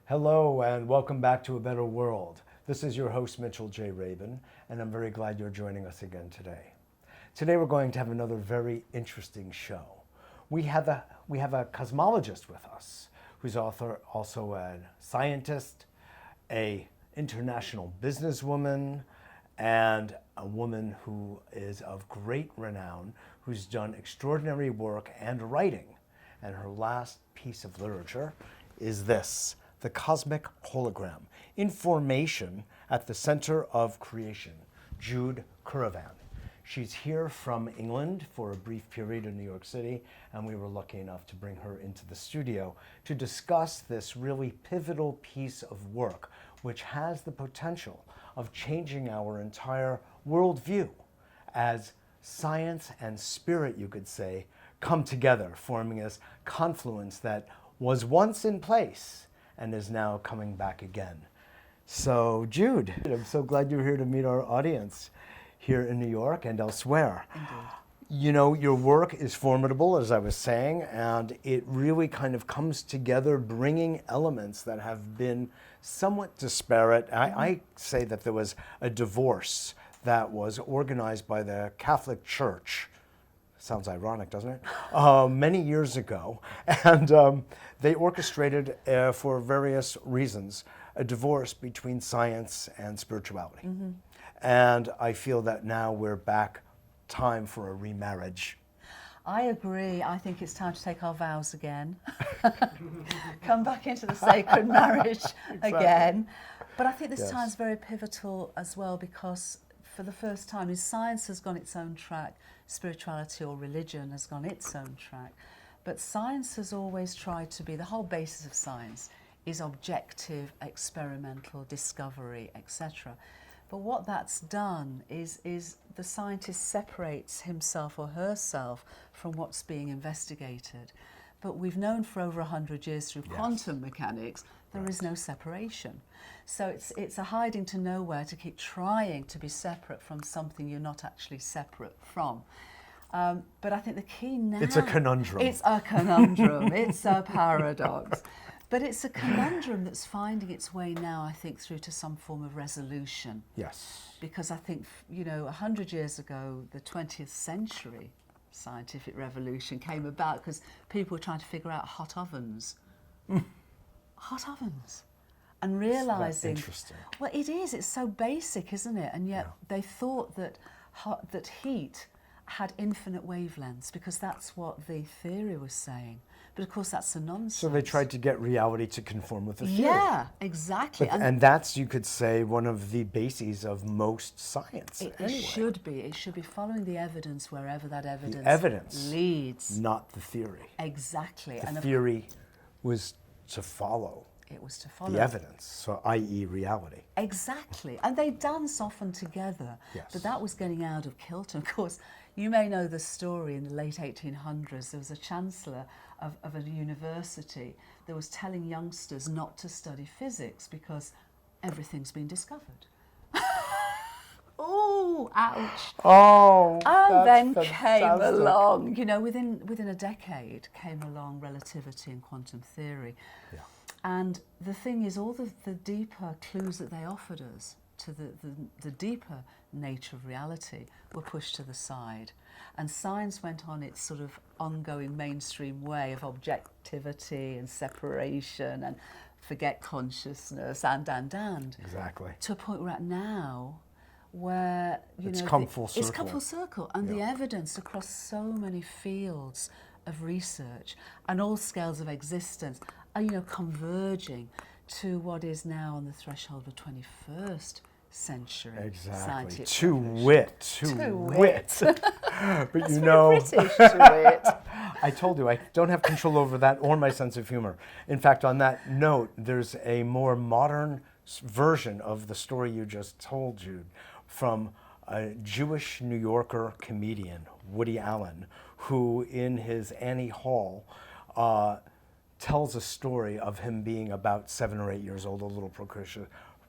Hello and welcome back to A Better World. This is your host Mitchell J. Rabin, and I'm very glad you're joining us again today. Today we're going to have another very interesting show. We have a cosmologist with us, who's also a scientist, a international businesswoman, and a woman who is of great renown, who's done extraordinary work and writing. And her last piece of literature is this: The Cosmic Hologram, Information at the Center of Creation, Jude Currivan. She's here from England for a brief period in New York City, and we were lucky enough to bring her into the studio to discuss this really pivotal piece of work, which has the potential of changing our entire worldview as science and spirit, you could say, come together, forming this confluence that was once in place and is now coming back again. So, Jude, I'm so glad you're here to meet our audience here in New York and elsewhere. Indeed. You know, your work is formidable, as I was saying, and it really kind of comes together, bringing elements that have been somewhat disparate. I say that there was a divorce that was organized by the Catholic Church. Sounds ironic, doesn't it? Many years ago. And they orchestrated, for various reasons, a divorce between science and spirituality. Mm-hmm. And I feel that now we're back, time for a remarriage. I agree. I think it's time to take our vows again. Come back into the sacred marriage again. But I think this time is very pivotal as well, because for the first time, science has gone its own track, spirituality or religion has gone its own track. But science has always tried to be, the whole basis of science is objective, experimental, discovery, etc. But what that's done is the scientist separates himself or herself from what's being investigated. But we've known for over 100 years through quantum mechanics, there is no separation. So it's a hiding to nowhere to keep trying to be separate from something you're not actually separate from. But I think the key now... It's a conundrum. It's a conundrum. It's a paradox. But it's a conundrum that's finding its way now, I think, through to some form of resolution. Yes. Because I think, 100 years ago, the 20th century scientific revolution came about because people were trying to figure out hot ovens. Hot ovens. And realising... That's interesting. Well, it is. It's so basic, isn't it? And yet they thought that that heat had infinite wavelengths, because that's what the theory was saying. But of course, that's a nonsense. So they tried to get reality to conform with the theory. Yeah, exactly. And that's, you could say, one of the bases of most science. It should be. It should be following the evidence wherever that evidence leads. Not the theory. Exactly. The theory was to follow. It was to follow the evidence, so i.e. reality. Exactly. And they dance often together. Yes. But that was getting out of kilter. Of course, you may know the story. In the late 1800s, there was a chancellor of a university that was telling youngsters not to study physics because everything's been discovered. Oh, ouch. Oh. And then came along, within a decade, came along relativity and quantum theory. Yeah. And the thing is, all the deeper clues that they offered us to the deeper nature of reality were pushed to the side. And science went on its sort of ongoing mainstream way of objectivity and separation and forget consciousness and. Exactly. To a point we're at now where, it's come full circle. It's come full circle. And the evidence across so many fields of research and all scales of existence are, converging to what is now on the threshold of 21st century. Exactly. Scientific To revolution. wit. But That's you very know, British, to wit. I told you, I don't have control over that or my sense of humor. In fact, on that note, there's a more modern version of the story you just told, Jude, from a Jewish New Yorker comedian, Woody Allen, who in his Annie Hall tells a story of him being about 7 or 8 years old, a little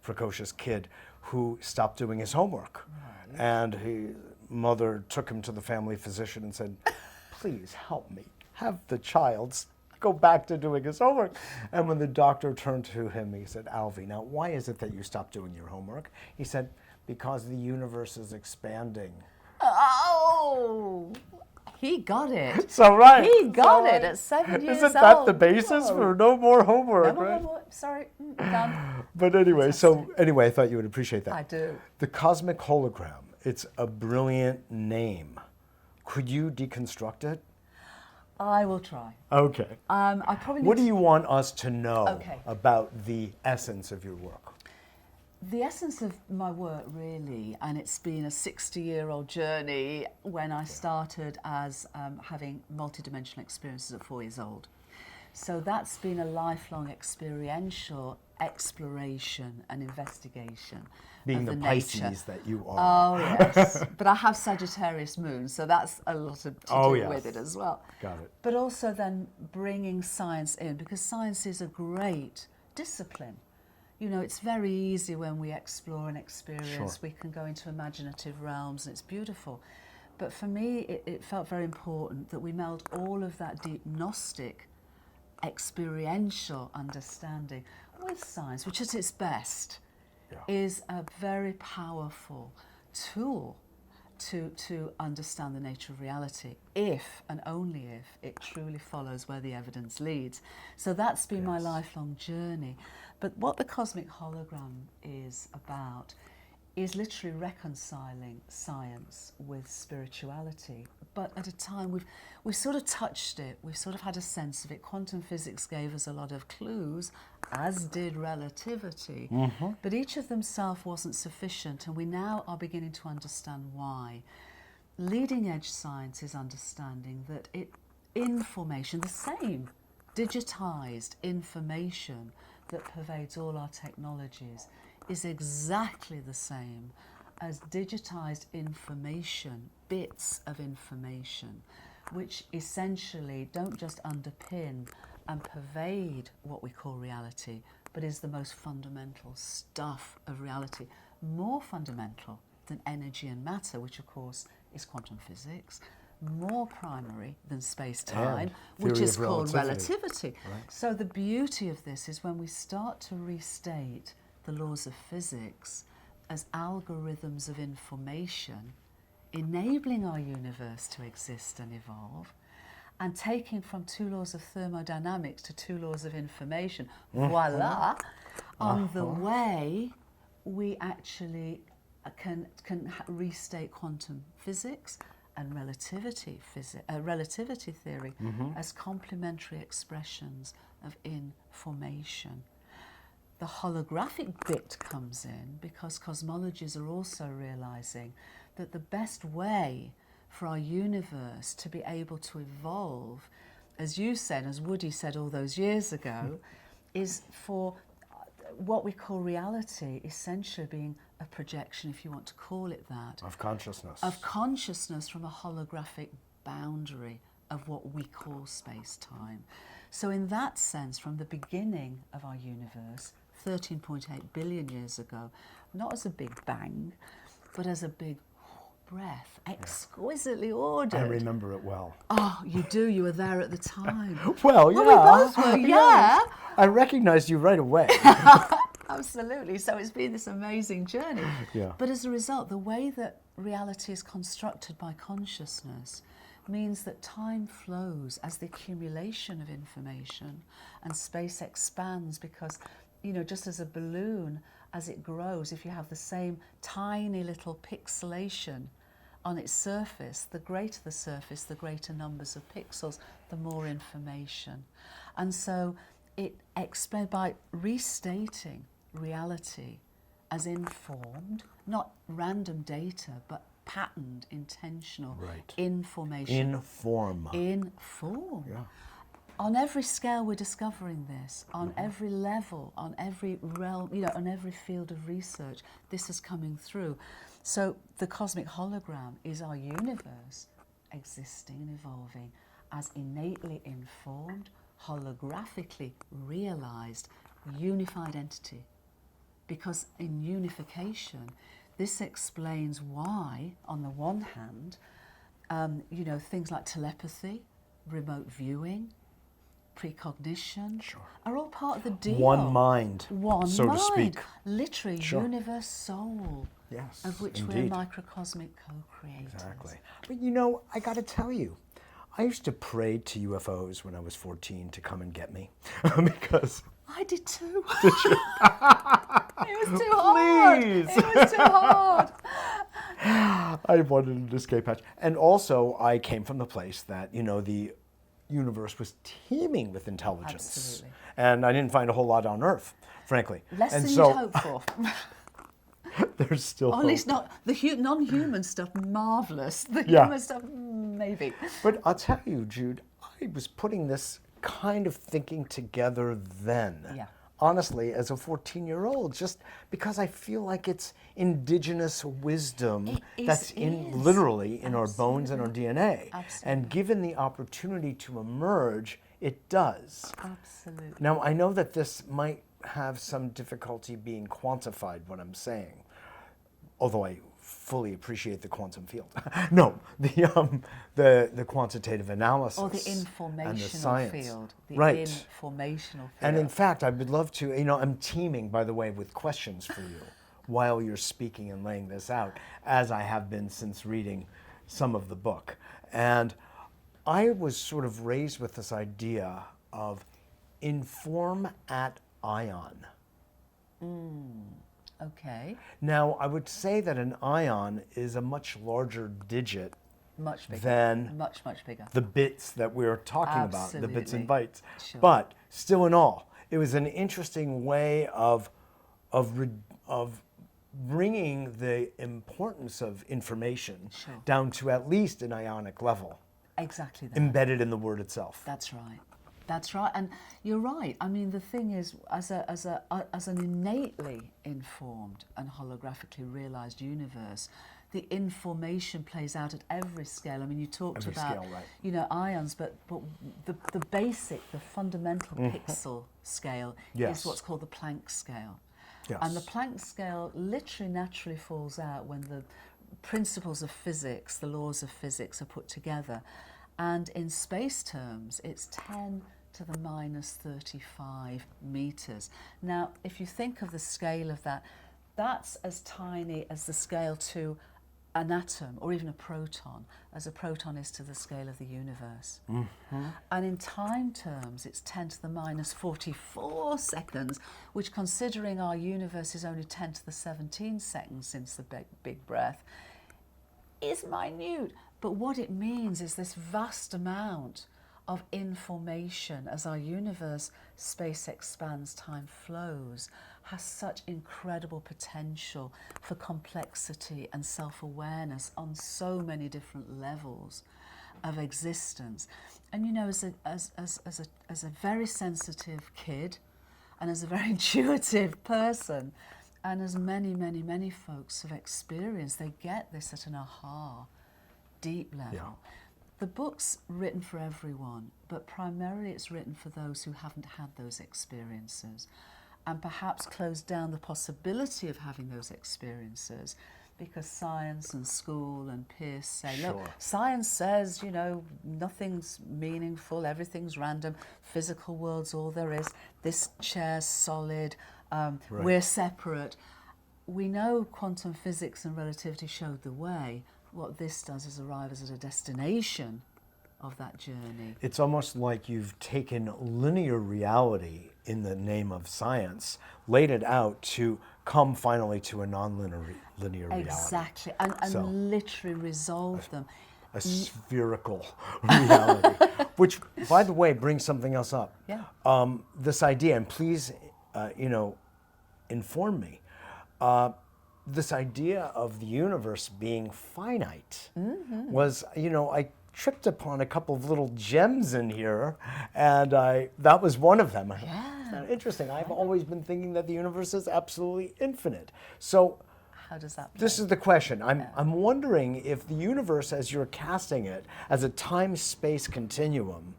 precocious kid who stopped doing his homework. Right. And his mother took him to the family physician and said, please help me have the child's go back to doing his homework. And when the doctor turned to him, he said, Alvy, now why is it that you stopped doing your homework? He said, because the universe is expanding. Oh, he got it. So right. He got it at 7 years old. Isn't that the basis for no more homework, No more right? homework. Sorry, done. But anyway, I thought you would appreciate that. I do. The cosmic hologram, it's a brilliant name. Could you deconstruct it? I will try. Okay. I probably need What do you want us to know Okay. about the essence of your work? The essence of my work, really, and it's been a 60-year-old journey when I started as having multidimensional experiences at 4 years old. So that's been a lifelong experiential exploration and investigation Being of the nature. Pisces that you are. Oh, yes. But I have Sagittarius moon, so that's a lot to do yes. with it as well. Got it. But also then bringing science in, because science is a great discipline. You know, it's very easy when we explore and experience. Sure. We can go into imaginative realms, and it's beautiful. But for me, it felt very important that we meld all of that deep Gnostic experiential understanding with science, which at its best is a very powerful tool to understand the nature of reality, if and only if it truly follows where the evidence leads. So that's been my lifelong journey. But what the cosmic hologram is about is literally reconciling science with spirituality. But at a time we've sort of touched it, we've sort of had a sense of it. Quantum physics gave us a lot of clues, as did relativity. But each of themselves wasn't sufficient, and we now are beginning to understand why. Leading edge science is understanding that information, the same digitized information that pervades all our technologies, is exactly the same as digitized information, bits of information, which essentially don't just underpin and pervade what we call reality, but is the most fundamental stuff of reality, more fundamental than energy and matter, which of course is quantum physics, more primary than space-time, which is called relativity. Right. So the beauty of this is when we start to restate the laws of physics as algorithms of information, enabling our universe to exist and evolve, and taking from 2 laws of thermodynamics to 2 laws of information, voila, on the way we actually can restate quantum physics and relativity theory as complementary expressions of information. The holographic bit comes in because cosmologists are also realizing that the best way for our universe to be able to evolve, as you said, as Woody said all those years ago, is for what we call reality essentially being a projection, if you want to call it that, Of consciousness. of consciousness from a holographic boundary of what we call space-time. So in that sense, from the beginning of our universe, 13.8 billion years ago, not as a big bang, but as a big breath, exquisitely ordered. I remember it well. Oh, you do? You were there at the time. Well, yeah. We both were, yeah. I recognized you right away. Absolutely. So it's been this amazing journey. Yeah. But as a result, the way that reality is constructed by consciousness means that time flows as the accumulation of information, and space expands because, you know, just as a balloon, as it grows, if you have the same tiny little pixelation on its surface, the greater the surface, the greater numbers of pixels, the more information. And so it explained by restating reality as informed, not random data, but patterned, intentional information. Inform. Inform. Yeah. On every scale we're discovering this, on every level, on every realm, you know, on every field of research, this is coming through. So the cosmic hologram is our universe existing and evolving as innately informed, holographically realized, unified entity. Because in unification, this explains why, on the one hand, you know, things like telepathy, remote viewing, precognition, Sure. are all part of the deal. One mind, One so mind. to speak. Literally, Sure. universe soul. Yes, Of which indeed. we're microcosmic co-creators. Exactly. But you know, I got to tell you, I used to pray to UFOs when I was 14 to come and get me because... I did too. Did you? It was too hard. Please. It was too hard. I wanted an escape hatch. And also, I came from the place that, you know, the universe was teeming with intelligence. Absolutely. And I didn't find a whole lot on Earth, frankly. Less and than so, you'd hope for. there's still Or at hope. least not the non-human stuff. Marvelous. The Yeah. human stuff, maybe. But I'll tell you, Jude, I was putting this kind of thinking together then. Yeah. Honestly, as a 14-year-old, just because I feel like it's indigenous wisdom that's literally in our bones and our DNA. Absolutely. And given the opportunity to emerge, it does. Absolutely. Now, I know that this might have some difficulty being quantified, what I'm saying, although I fully appreciate the quantum field. No, the quantitative analysis. Or the and informational the science. field. The Right. informational field. And in fact, I would love to, you know, I'm teeming, by the way, with questions for you while you're speaking and laying this out, as I have been since reading some of the book. And I was sort of raised with this idea of inform at ion. Okay. Now, I would say that an ion is a much larger digit Much bigger. than Much bigger. the bits that we're talking about, the bits and Absolutely. bytes. Sure. But still in all, it was an interesting way of bringing the importance of information Sure. down to at least an ionic level, Exactly that. embedded in the word itself. That's right. That's right. And you're right. I mean, the thing is, as an innately informed and holographically realized universe, the information plays out at every scale. I mean, you talked Every about, scale, right. you know, ions, but the basic, the fundamental pixel scale Yes. is what's called the Planck scale. Yes. And the Planck scale literally naturally falls out when the principles of physics, the laws of physics are put together. And in space terms, it's 10 to the minus 35 meters. Now, if you think of the scale of that, that's as tiny as the scale to an atom or even a proton, as a proton is to the scale of the universe. And in time terms, it's 10 to the minus 44 seconds, which, considering our universe is only 10 to the 17 seconds since the Big Breath, is minute. But what it means is this vast amount of information as our universe, space expands, time flows, has such incredible potential for complexity and self-awareness on so many different levels of existence. And you know, as a very sensitive kid and as a very intuitive person, and as many folks have experienced, they get this at an aha, deep level. Yeah. The book's written for everyone, but primarily it's written for those who haven't had those experiences and perhaps closed down the possibility of having those experiences because science and school and peers say, look, Sure. science says, you know, nothing's meaningful, everything's random, physical world's all there is, this chair's solid, we're separate. We know quantum physics and relativity showed the way. What this does is arrive as at a destination of that journey. It's almost like you've taken linear reality in the name of science, laid it out to come finally to a non-linear reality. Exactly, and So, literally resolve them. a spherical reality, which, by the way, brings something else up. Yeah. This idea, and please, you know, inform me. This idea of the universe being finite was, you know, I tripped upon a couple of little gems in here, and that was one of them. Yeah. Interesting. I've always been thinking that the universe is absolutely infinite. So How does that play? this is the question. I'm wondering if the universe, as you're casting it, as a time-space continuum,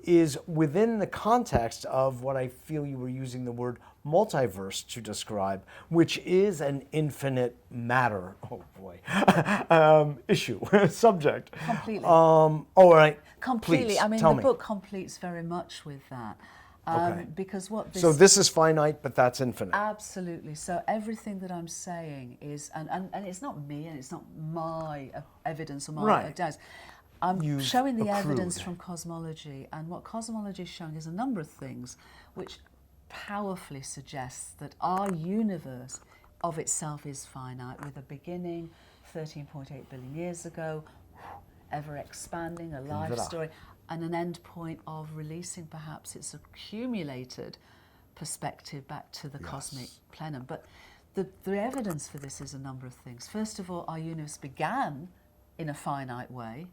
is within the context of what I feel you were using the word multiverse to describe, which is an infinite matter. Oh boy, issue, subject. Completely. All right. Completely. Please, I mean, tell the me. book completes very much with that. Okay. Because what this... So this is finite, but that's infinite. Absolutely. So everything that I'm saying is, and it's not me, and it's not my evidence or my Right. doubts. I'm You've showing the accrued. evidence from cosmology, and what cosmology is showing is a number of things which powerfully suggests that our universe of itself is finite, with a beginning 13.8 billion years ago, ever expanding, a life story, and an end point of releasing perhaps its accumulated perspective back to the cosmic plenum. But the evidence for this is a number of things. First of all, our universe began in a finite way.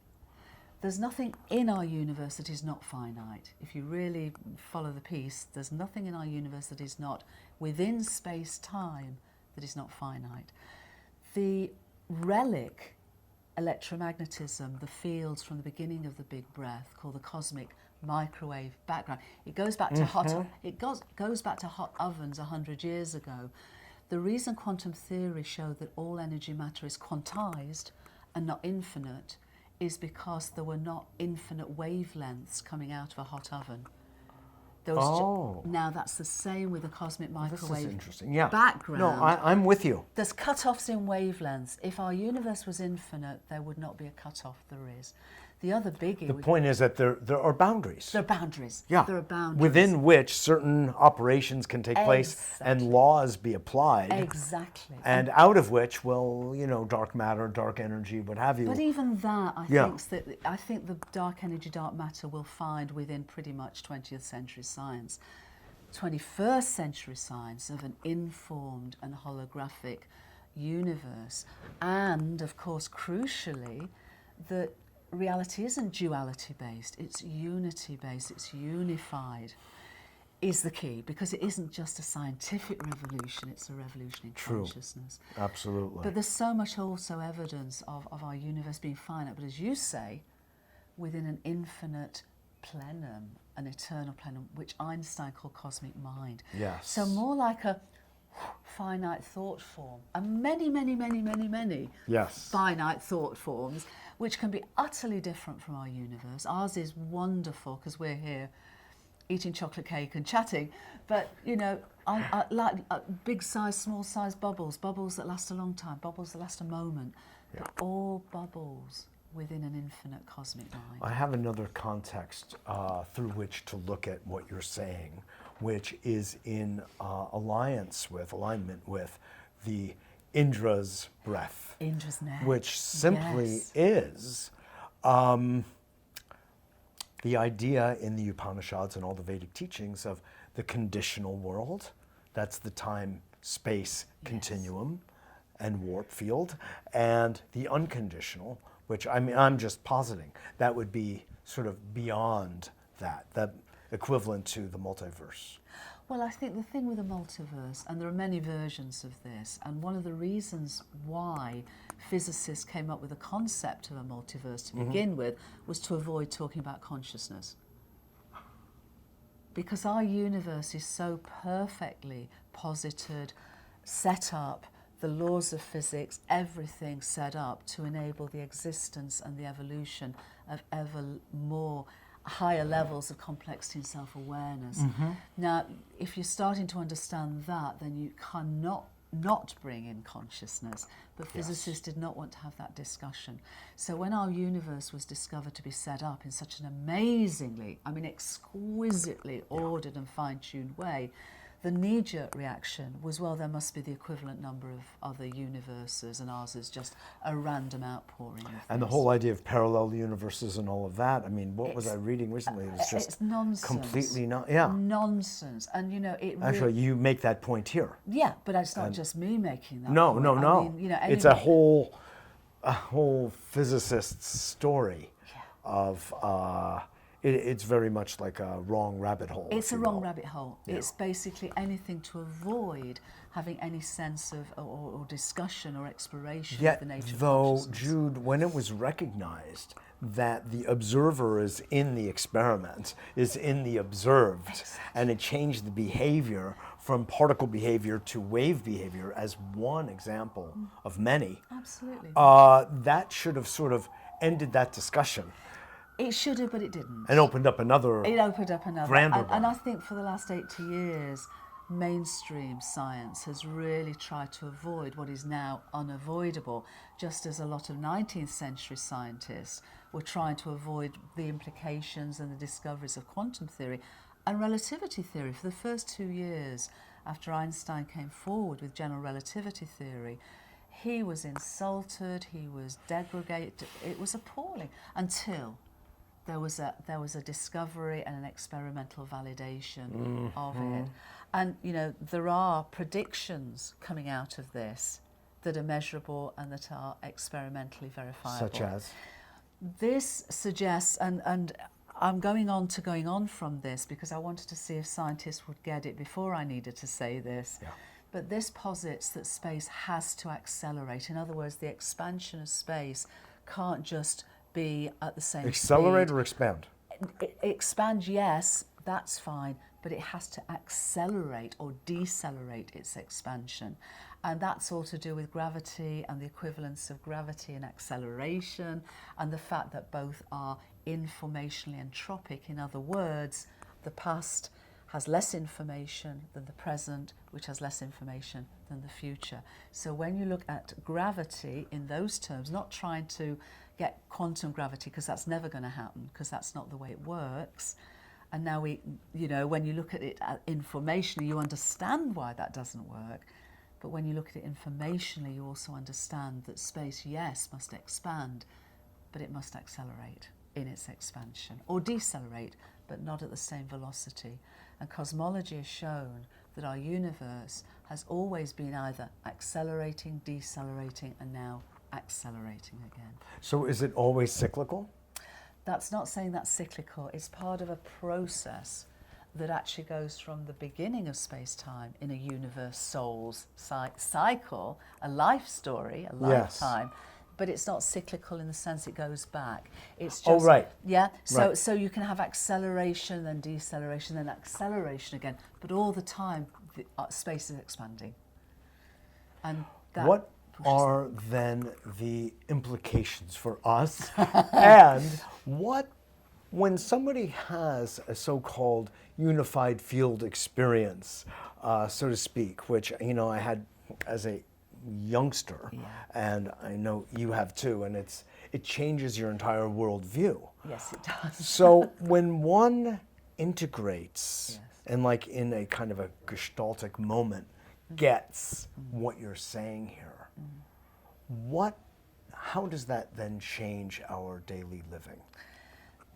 There's nothing in our universe that is not finite. If you really follow the piece, there's nothing in our universe that is not within space-time that is not finite. The relic electromagnetism, the fields from the beginning of the Big Breath, called the cosmic microwave background, it goes back to goes back to hot ovens 100 years ago. The reason quantum theory showed that all energy matter is quantized and not infinite is because there were not infinite wavelengths coming out of a hot oven. Now that's the same with the cosmic microwave This is interesting. Yeah. background. No, I'm with you. There's cut-offs in wavelengths. If our universe was infinite, there would not be a cut-off. There is. The other biggie... The point is that there are boundaries. There are boundaries. Yeah. There are boundaries. Within which certain operations can take place and laws be applied. Exactly. And out of which, well, dark matter, dark energy, what have you. But even that, I think the dark energy, dark matter will find within pretty much 20th century science, 21st century science of an informed and holographic universe. And, of course, crucially, that reality isn't duality-based, it's unity-based, it's unified, is the key, because it isn't just a scientific revolution, it's a revolution in consciousness. Absolutely. But there's so much also evidence of our universe being finite, but as you say, within an infinite plenum, an eternal plenum, which Einstein called cosmic mind. Yes. So more like a finite thought form, and many finite thought forms, which can be utterly different from our universe. Ours is wonderful because we're here eating chocolate cake and chatting, but I like big size, small size bubbles that last a long time, bubbles that last a moment, but all bubbles within an infinite cosmic mind. I have another context through which to look at what you're saying, which is in alignment with the Indra's breath. Indra's neck. Which simply is the idea in the Upanishads and all the Vedic teachings of the conditional world. That's the time-space continuum and warp field. And the unconditional, which I'm just positing, that would be sort of beyond that equivalent to the multiverse. Well, I think the thing with the multiverse, and there are many versions of this, and one of the reasons why physicists came up with the concept of a multiverse to begin with was to avoid talking about consciousness. Because our universe is so perfectly posited, set up, the laws of physics, everything set up to enable the existence and the evolution of ever more higher levels of complexity and self-awareness. Now, if you're starting to understand that, then you cannot not bring in consciousness. But physicists did not want to have that discussion. So when our universe was discovered to be set up in such an amazingly, exquisitely ordered and fine-tuned way, the knee-jerk reaction was, well, there must be the equivalent number of other universes, and ours is just a random outpouring of And the whole idea of parallel universes and all of that, what was I reading recently? It was just it's nonsense. Completely nonsense. And, it really... Actually, you make that point here. Yeah, but it's not just me making that point. No. It's a whole physicist's story of... It's very much like a wrong rabbit hole. It's a wrong rabbit hole. Yeah. It's basically anything to avoid having any sense of or discussion or exploration of the nature of consciousness. Though, Jude, when it was recognized that the observer is in the experiment, is in the observed, and it changed the behavior from particle behavior to wave behavior as one example of many. Absolutely. That should have sort of ended that discussion. It should have, but it didn't. And opened up another. It opened up another. grander And I one. think for the last 80 years, mainstream science has really tried to avoid what is now unavoidable, just as a lot of 19th century scientists were trying to avoid the implications and the discoveries of quantum theory and relativity theory. For the first 2 years after Einstein came forward with general relativity theory, he was insulted, he was degraded, it was appalling, until there was a discovery and an experimental validation of it. And, you know, there are predictions coming out of this that are measurable and that are experimentally verifiable. Such as? This suggests, and I'm going on from this because I wanted to see if scientists would get it before I needed to say this. Yeah. But this posits that space has to accelerate. In other words, the expansion of space can't just be at the same Accelerate speed. or expand? Expand, yes, that's fine, but it has to accelerate or decelerate its expansion. And that's all to do with gravity and the equivalence of gravity and acceleration, and the fact that both are informationally entropic. In other words, the past has less information than the present, which has less information than the future. So when you look at gravity in those terms, not trying to get quantum gravity, because that's never going to happen, because that's not the way it works. And now when you look at it informationally, you understand why that doesn't work. But when you look at it informationally, you also understand that space, yes, must expand, but it must accelerate in its expansion, or decelerate, but not at the same velocity. And cosmology has shown that our universe has always been either accelerating, decelerating, and now accelerating again. So is it always cyclical? That's not saying that's cyclical. It's part of a process that actually goes from the beginning of space-time in a universe soul's cycle, a life story, a lifetime. Yes. But it's not cyclical in the sense it goes back. It's just, oh, right. Yeah. So right. So you can have acceleration, then deceleration, then acceleration again. But all the time, space is expanding. And that what are then the implications for us? And when somebody has a so-called unified field experience, so to speak, which I had as a youngster, and I know you have too, and it changes your entire worldview. Yes, it does. So when one integrates, and like in a kind of a gestaltic moment, gets what you're saying here, how does that then change our daily living?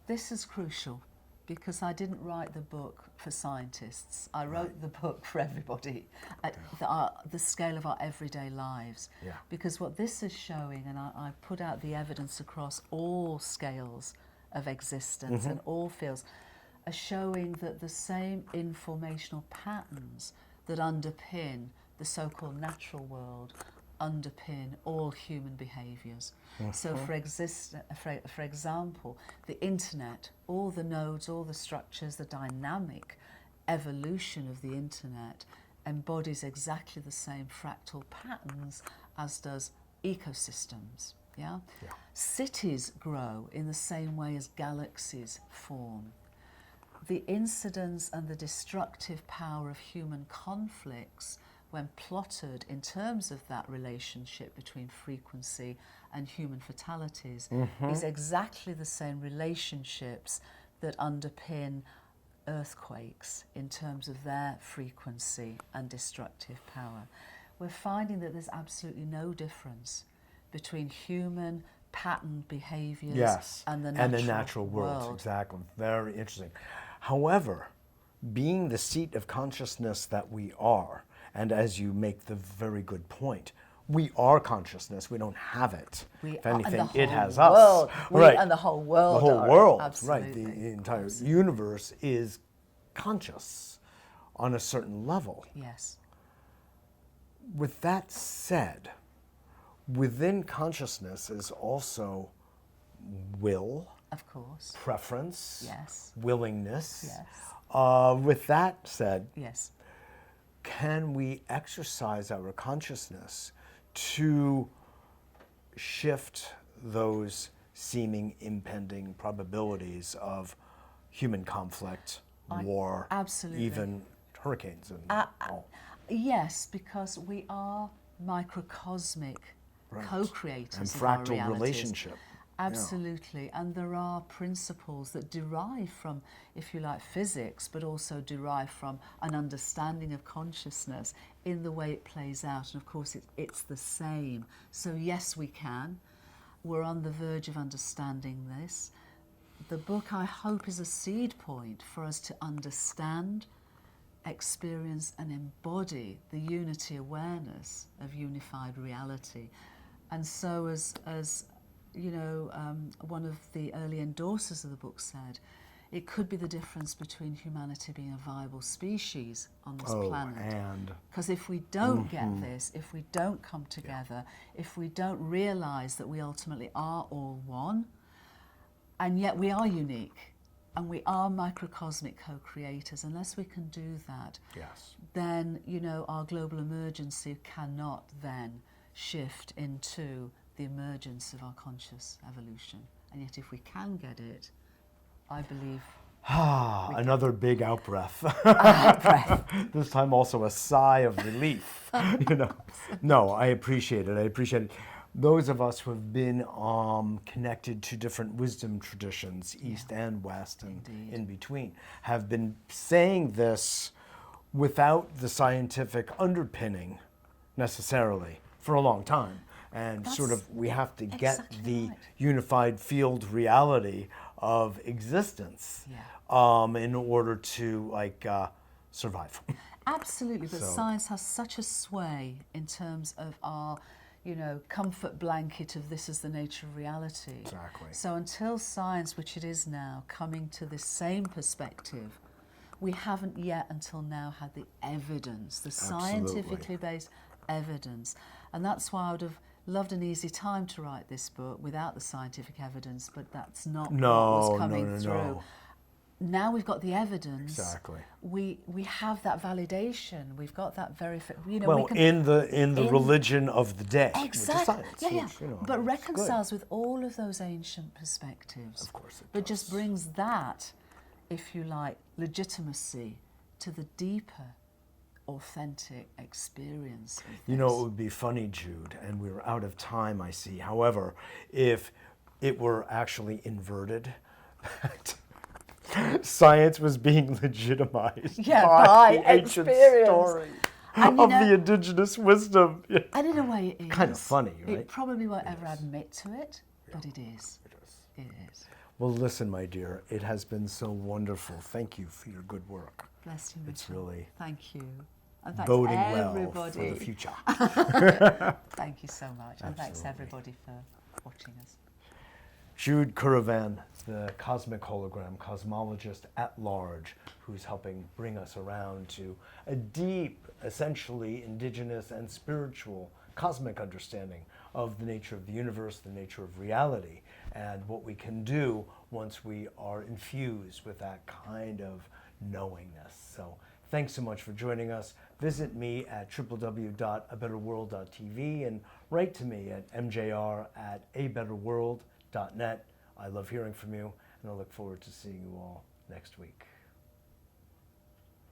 This is crucial, because I didn't write the book for scientists. I wrote the book for everybody at the scale of our everyday lives. Yeah. Because what this is showing, and I put out the evidence across all scales of existence and all fields, are showing that the same informational patterns that underpin the so-called natural world underpin all human behaviours. So for example, the internet, all the nodes, all the structures, the dynamic evolution of the internet embodies exactly the same fractal patterns as does ecosystems. Yeah? Cities grow in the same way as galaxies form. The incidence and the destructive power of human conflicts, when plotted in terms of that relationship between frequency and human fatalities, is exactly the same relationships that underpin earthquakes in terms of their frequency and destructive power. We're finding that there's absolutely no difference between human pattern behaviours and the natural world. Exactly. Very interesting. However, being the seat of consciousness that we are, and as you make the very good point, we are consciousness. We don't have it. If anything, it has us. Right. And the whole world. The whole world. Absolutely. Right. The entire universe is conscious on a certain level. Yes. With that said, within consciousness is also will, Of course. preference, Yes. willingness. Yes. With that said, Yes. can we exercise our consciousness to shift those seeming impending probabilities of human conflict, war, absolutely. even hurricanes and all? Yes, because we are microcosmic co-creators And of our fractal realities. relationship. Absolutely. And there are principles that derive from, if you like, physics, but also derive from an understanding of consciousness in the way it plays out. And of course, it's the same. So yes, we can. We're on the verge of understanding this. The book, I hope, is a seed point for us to understand, experience and embody the unity awareness of unified reality. And so as you know, one of the early endorsers of the book said, it could be the difference between humanity being a viable species on this planet. And because if we don't get this, if we don't come together, if we don't realize that we ultimately are all one, and yet we are unique, and we are microcosmic co-creators, unless we can do that, then, you know, our global emergency cannot then shift into the emergence of our conscious evolution. And yet if we can get it, I believe... another big out breath. Out-breath. This time also a sigh of relief. You know, no, I appreciate it. I appreciate it. Those of us who have been connected to different wisdom traditions, East and West and in between, have been saying this without the scientific underpinning necessarily for a long time. And sort of we have to get the unified field reality of existence in order to survive. Absolutely, but science has such a sway in terms of our, you know, comfort blanket of this is the nature of reality. Exactly. So until science, which it is now, coming to this same perspective, we haven't yet until now had the evidence, the scientifically based evidence. And that's why I would have loved an easy time to write this book without the scientific evidence, but that's not what was coming through. Now we've got the evidence. Exactly. We have that validation. We've got that verification. You know, Well, we can, in the religion of the day, exactly. which is science, which, you know, but reconciles with all of those ancient perspectives. Of course it but does. just brings that, if you like, legitimacy to the deeper, authentic experience. You know, it would be funny, Jude, and we're out of time, I see. However, if it were actually inverted, science was being legitimized by the ancient story of the indigenous wisdom. And in a way it is. Kind of funny, right? It probably won't ever admit to it, but it is. It is. It is. Well, listen, my dear, it has been so wonderful. Thank you for your good work. Bless you, Mitchell. It's really thank you. And thanks boding everybody. well for the future. Thank you so much. And thanks everybody for watching us. Jude Currivan, the cosmic hologram cosmologist at large, who's helping bring us around to a deep, essentially indigenous and spiritual cosmic understanding of the nature of the universe, the nature of reality, and what we can do once we are infused with that kind of knowingness. So thanks so much for joining us. Visit me at www.abetterworld.tv and write to me at mjr@abetterworld.net. I love hearing from you, and I look forward to seeing you all next week.